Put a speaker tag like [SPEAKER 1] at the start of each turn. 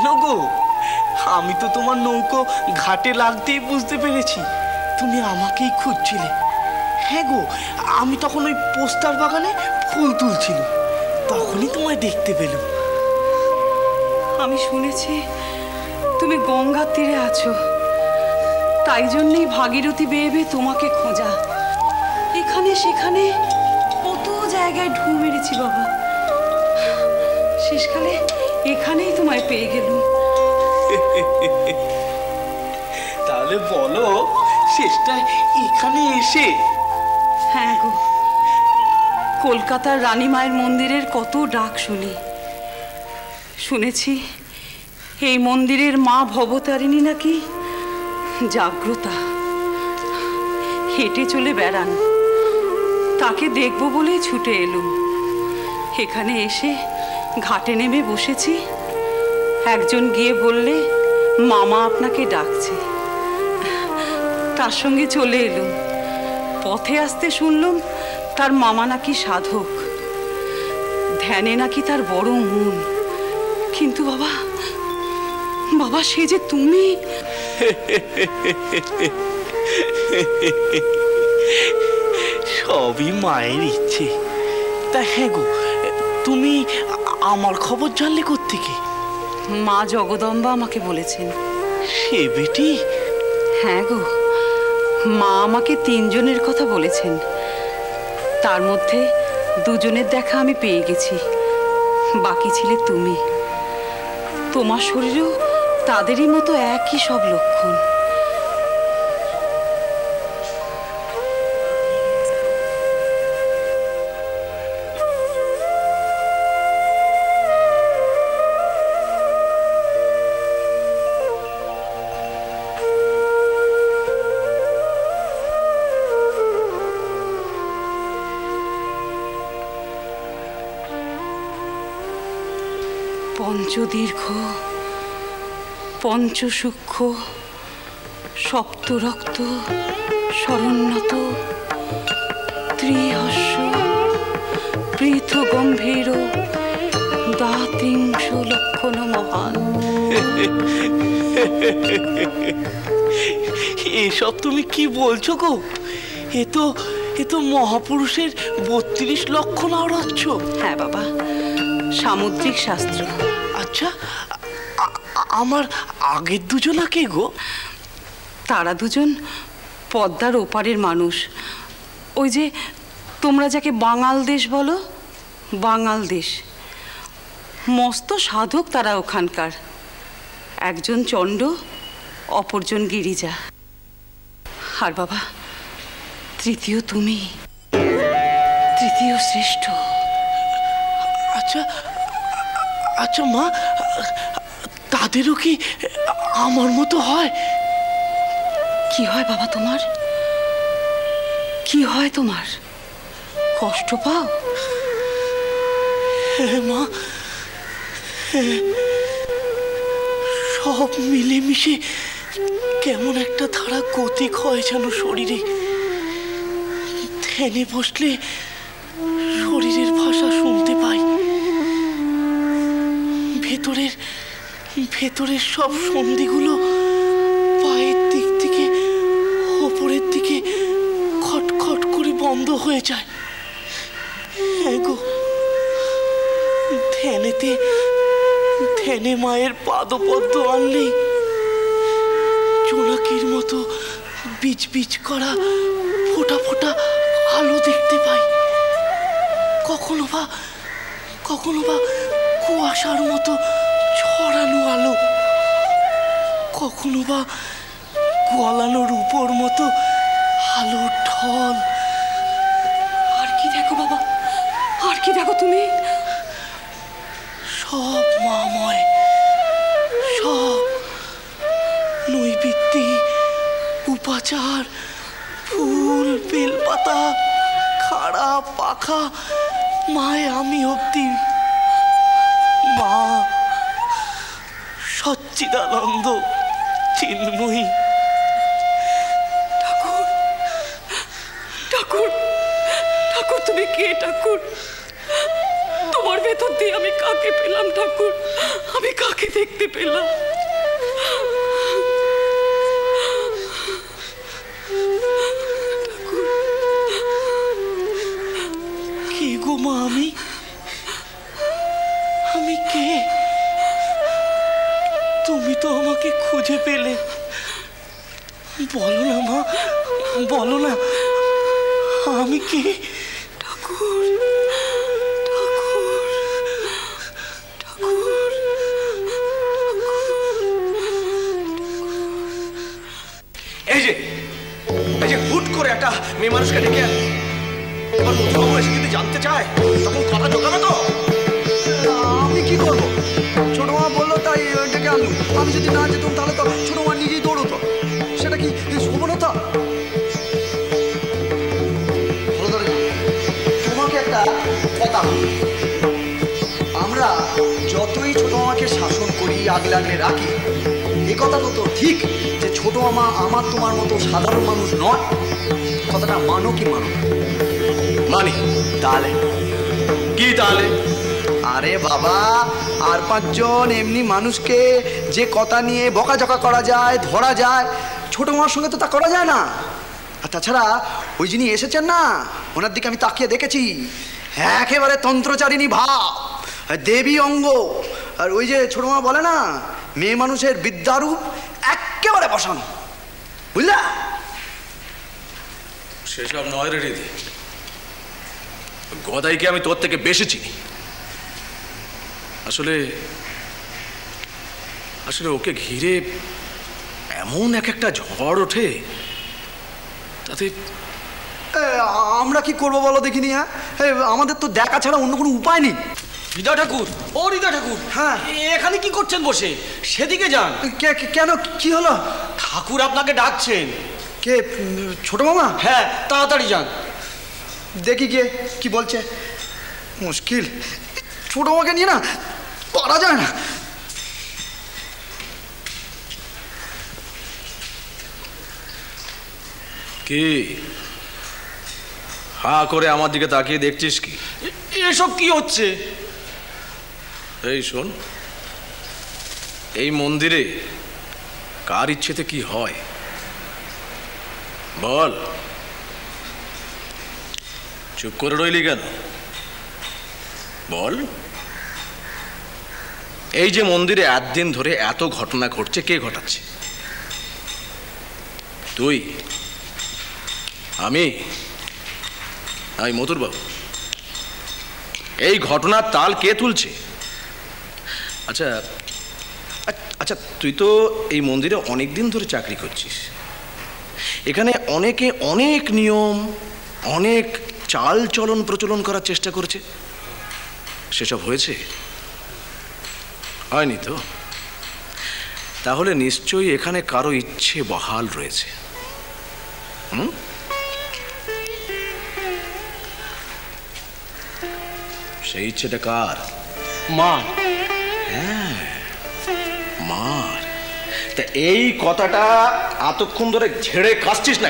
[SPEAKER 1] এলো গো। আমি তো তোমার নৌকো ঘাটে লাগতেই বুঝতে পেরেছি তুমি আমাকেই খুঁজছিলে। হ্যাঁ গো, আমি তখন ওই পোস্তার বাগানে ফুল তুলছিল, তখনই তোমায় দেখতে পেলাম।
[SPEAKER 2] আমি শুনেছি তুমি গঙ্গার তীরে আছো, তাই জন্যই ভাগীরথী বেয়ে বেয়ে তোমাকে খোঁজা। এখানে সেখানে কত জায়গায় ঢু মেরেছি বাবা, শেষকালে এখানেই তোমায় পেয়ে গেলুম।
[SPEAKER 1] তাহলে বলো শেষটায় এখানে এসে?
[SPEAKER 2] হ্যাঁ গো, কলকাতার রানী মায়ের মন্দিরের কত ডাক শুনি। শুনেছি এই মন্দিরের মা ভবতারিণী নাকি জাগ্রতা, হেঁটে চলে বেড়ান। তাকে দেখব বলেই ছুটে এলুম। এখানে এসে ঘাটে নেমে বসেছি, একজন গিয়ে বললে মামা আপনাকে ডাকছে। তার সঙ্গে চলে এলুম। পথে আসতে শুনলাম তার মামা নাকি সাধক, ধ্যানে নাকি তার বড় মন। কিন্তু বাবা বাবা সে যে তুমি।
[SPEAKER 1] সবই মায়ের ইচ্ছে। তা হ্যাঁ গো, তুমি আমার খবর জানলে কোত্থেকে?
[SPEAKER 2] মা জগদম্বা আমাকে বলেছেন।
[SPEAKER 1] সে বেটি?
[SPEAKER 2] হ্যাঁ গো, মা আমাকে 3 জনের কথা বলেছেন, তার মধ্যে 2 জনের দেখা আমি পেয়ে গেছি, বাকি ছিলে তুমি। তোমার শরীরেও তাদেরই মতো একই সব লক্ষণ। পঞ্চদীর্ঘ, পঞ্চসূক্ষ্ম, সপ্তরক্ত, শরণ্যত, ত্রিহস্য, পৃথগম্ভীর, দ্বাত্রিংশ লক্ষণ মহান।
[SPEAKER 1] এসব তুমি কি বলছো গো? এ তো মহাপুরুষের 32 লক্ষণ আওড়াচ্ছ।
[SPEAKER 2] হ্যাঁ বাবা, সামুদ্রিক শাস্ত্র।
[SPEAKER 1] আচ্ছা, আমার আগের 2 জনা কে গো?
[SPEAKER 2] তারা 2 জন পদ্মার ওপারের মানুষ। ওই যে তোমরা যাকে বাঙাল দেশ বলো, বাঙাল দেশ। মস্ত সাধক তারা ওখানকার। একজন চণ্ড, অপরজন গিরিজা। আর বাবা তৃতীয় তুমি, তৃতীয় শ্রেষ্ঠ।
[SPEAKER 1] আচ্ছা আচ্ছা মা, তাদেরও কি আমার মতো হয়?
[SPEAKER 2] কি হয় বাবা তোমার? কি হয় তোমার? কষ্ট পাও?
[SPEAKER 1] হ্যাঁ মা, সব মিলেমিশে কেমন একটা ধারা গতিক হয় যেন শরীরে। ধ্যানে বসলে শরীরের ভাষা শুনতে পাই। ভেতরের সব সন্ধিগুলো পায়ের দিক থেকে ওপরের দিকে খটখট করে বন্ধ হয়ে যায়। হ্যাঁ গো, ধ্যানে মায়ের পাদপদ্ম আনলেই জোনাকির মতো বিচ বিচ করা ফোটা ফোটা আলো দেখতে পাই। কখনো বা কুয়াশার মতো ছড়ানো আলো, কখনো বা গলানো রূপোর মতো আলোর ঢল।
[SPEAKER 2] আর কি দেখো বাবা, আর কি দেখো তুমি?
[SPEAKER 1] সব মাময়, সব নৈবেদ্যি, উপাচার, ফুল, বেলপাতা, খাড়া পাখা, মায় আমি অব্দি। মা সচ্চিদানন্দ চিন্ময়ী।
[SPEAKER 2] ঠাকুর, ঠাকুর, ঠাকুর তুমি কে ঠাকুর? তোমার আমার ভেতর দিয়ে আমি কাকে পেলাম ঠাকুর? আমি কাকে দেখতে পেলাম?
[SPEAKER 1] কে গো মা? আমি কে? তুমি তো আমাকে খুঁজে পেলে। বলো না মা, বলো না আমি কে?
[SPEAKER 2] ঠাকুর, ঠাকুর, ঠাকুর।
[SPEAKER 3] এই যে হুট করে একটা মেয়ে মানুষকে ডেকে আন। এবার মধুবাবু এসে যদি জানতে চায় তখন কথা ঢোকাবে তো?
[SPEAKER 4] আমি কি করবো? ছোট মা বললো তাই ডেকে আনলুম। আমি যদি না যেতাম তাহলে তো ছোট মা নিজেই দৌড়তো। সেটা কি শোভনতা? তোমাকে একটা কথা বলি, আমরা যতই ছোট মামাকে শাসন করি, আগলে আগলে রাখি, এ কথা তো ঠিক যে ছোট মামা আমার তোমার মতো সাধারণ মানুষ নয়। কথাটা মানো কি মানো?
[SPEAKER 3] মানি।
[SPEAKER 4] তাহলে
[SPEAKER 3] কি তাহলে?
[SPEAKER 4] আরে বাবা, আর পাঁচজন এমনি মানুষকে যে কথা নিয়ে বকাঝকা করা যায়, ধরা যায়, ছোট মামার সঙ্গে তো তা করা যায় না। আর তাছাড়া ওই যিনি এসেছেন না, ওনার দিকে আমি তাকিয়ে দেখেছি, একেবারে তন্ত্রচারিণী ভাব, দেবী অঙ্গ। আর ওই যে ছোট মামা বলে না, মেয়ে মানুষের বিদ্যারূপ একেবারে বসানো, বুঝলা?
[SPEAKER 3] সেসব নয় রে দিদি, গদাইকে আমি তোর থেকে বেশি চিনি। আসলে আসলে ওকে ঘিরে এমন এক একটা ঝড় ওঠে, তাতে
[SPEAKER 4] আমরা কি করবো বলো দেখিনি? হ্যাঁ, আমাদের তো দেখা ছাড়া অন্য কোনো উপায় নেই।
[SPEAKER 5] হৃদয় ঠাকুর, ও হৃদয় ঠাকুর,
[SPEAKER 4] হ্যাঁ
[SPEAKER 5] এখানে কি করছেন বসে? সেদিকে যান।
[SPEAKER 4] কেন, কি হলো?
[SPEAKER 5] ঠাকুর আপনাকে ডাকছেন।
[SPEAKER 4] কে? ছোট মামা?
[SPEAKER 5] হ্যাঁ, তাড়াতাড়ি যান।
[SPEAKER 4] দেখি গিয়ে কি বলছে। মুশকিল, ছোট মামাকে নিয়ে না পারা যায় না।
[SPEAKER 3] কি হা করে আমার দিকে তাকিয়ে দেখছিস কি?
[SPEAKER 5] এসব কি হচ্ছে?
[SPEAKER 3] এই শোন, এই মন্দিরে কার ইচ্ছেতে কি হয় বল? চুপ করে রইলি কেন? বল। এই যে মন্দিরে একদিন ধরে এত ঘটনা ঘটছে, কে ঘটাচ্ছে? তুই? আমি মধুর বাবু? এই ঘটনার তাল কে তুলছে? আচ্ছা আচ্ছা, তুই তো এই মন্দিরে অনেক দিন ধরে চাকরি করছিস। এখানে অনেকে অনেক নিয়ম, অনেক চাল চলন প্রচলন করার চেষ্টা করেছে, সেসব হয়েছে? হয়নি তো? তাহলে নিশ্চয়ই এখানে কারো ইচ্ছে বহাল রয়েছে। সেই ইচ্ছেটা কার?
[SPEAKER 5] মা।
[SPEAKER 3] হ্যাঁ, মার। তা এই কথাটা এতক্ষণ ধরে ঝেড়ে কাশছিস না?